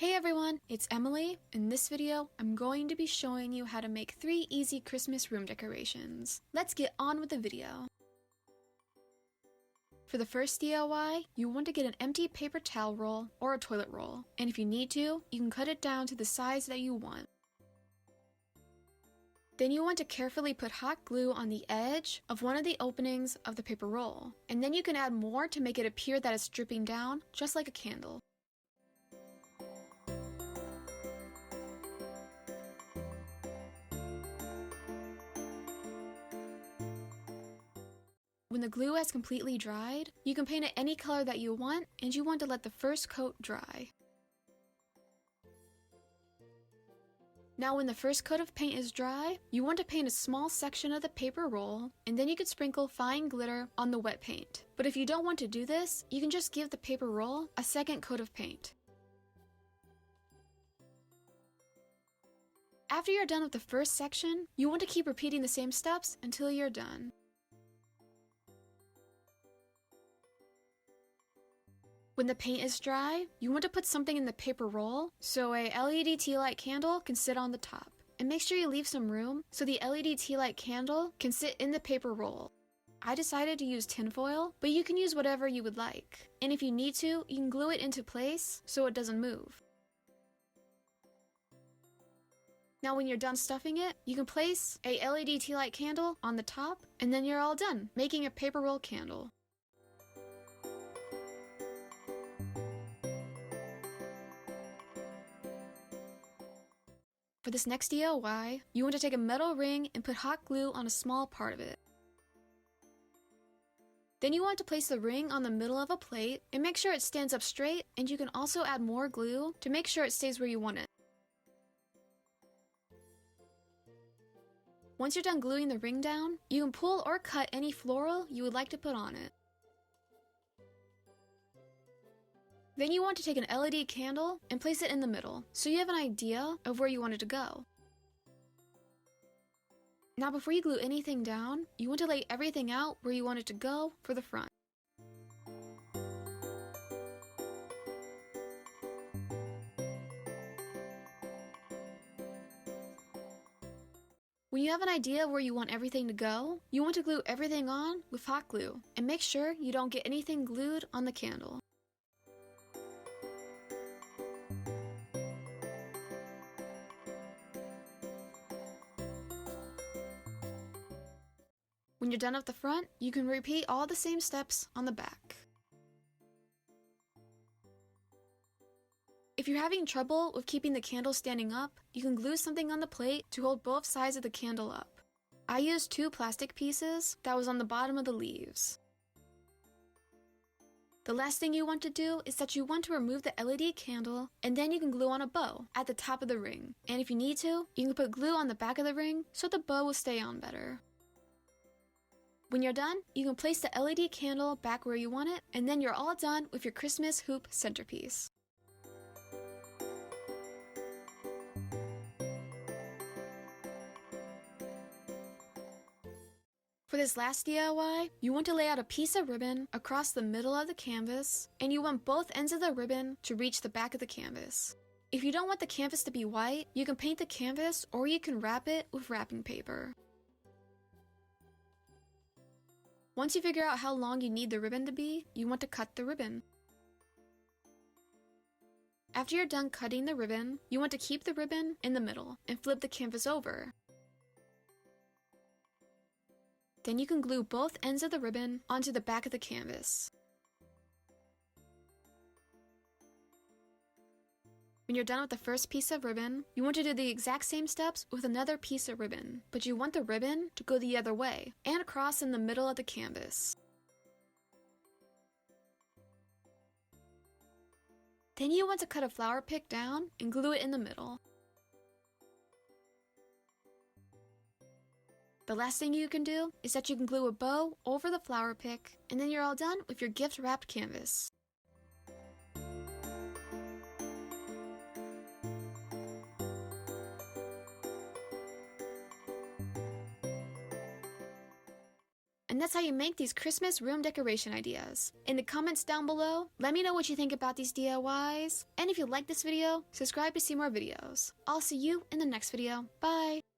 Hey everyone, it's Emily. In this video, I'm going to be showing you how to make 3 easy Christmas room decorations. Let's get on with the video. For the first DIY, you want to get an empty paper towel roll or a toilet roll, and if you need to, you can cut it down to the size that you want. Then you want to carefully put hot glue on the edge of one of the openings of the paper roll, and then you can add more to make it appear that it's dripping down, just like a candle. When the glue has completely dried, you can paint it any color that you want, and you want to let the first coat dry. Now when the first coat of paint is dry, you want to paint a small section of the paper roll, and then you can sprinkle fine glitter on the wet paint. But if you don't want to do this, you can just give the paper roll a second coat of paint. After you're done with the first section, you want to keep repeating the same steps until you're done. When the paint is dry, you want to put something in the paper roll so a LED tea light candle can sit on the top. And make sure you leave some room so the LED tea light candle can sit in the paper roll. I decided to use tinfoil, but you can use whatever you would like. And if you need to, you can glue it into place so it doesn't move. Now when you're done stuffing it, you can place a LED tea light candle on the top, and then you're all done making a paper roll candle. For this next DIY, you want to take a metal ring and put hot glue on a small part of it. Then you want to place the ring on the middle of a plate and make sure it stands up straight, and you can also add more glue to make sure it stays where you want it. Once you're done gluing the ring down, you can pull or cut any floral you would like to put on it. Then you want to take an LED candle and place it in the middle, so you have an idea of where you want it to go. Now before you glue anything down, you want to lay everything out where you want it to go for the front. When you have an idea of where you want everything to go, you want to glue everything on with hot glue, and make sure you don't get anything glued on the candle. When you're done at the front, you can repeat all the same steps on the back. If you're having trouble with keeping the candle standing up, you can glue something on the plate to hold both sides of the candle up. I used 2 plastic pieces that was on the bottom of the leaves. The last thing you want to do is that you want to remove the LED candle, and then you can glue on a bow at the top of the ring. And if you need to, you can put glue on the back of the ring so the bow will stay on better. When you're done, you can place the LED candle back where you want it, and then you're all done with your Christmas hoop centerpiece. For this last DIY, you want to lay out a piece of ribbon across the middle of the canvas, and you want both ends of the ribbon to reach the back of the canvas. If you don't want the canvas to be white, you can paint the canvas or you can wrap it with wrapping paper. Once you figure out how long you need the ribbon to be, you want to cut the ribbon. After you're done cutting the ribbon, you want to keep the ribbon in the middle and flip the canvas over. Then you can glue both ends of the ribbon onto the back of the canvas. When you're done with the first piece of ribbon, you want to do the exact same steps with another piece of ribbon, but you want the ribbon to go the other way and across in the middle of the canvas. Then you want to cut a flower pick down and glue it in the middle. The last thing you can do is that you can glue a bow over the flower pick, and then you're all done with your gift wrapped canvas. And that's how you make these Christmas room decoration ideas. In the comments down below, let me know what you think about these DIYs. And if you like this video, subscribe to see more videos. I'll see you in the next video. Bye!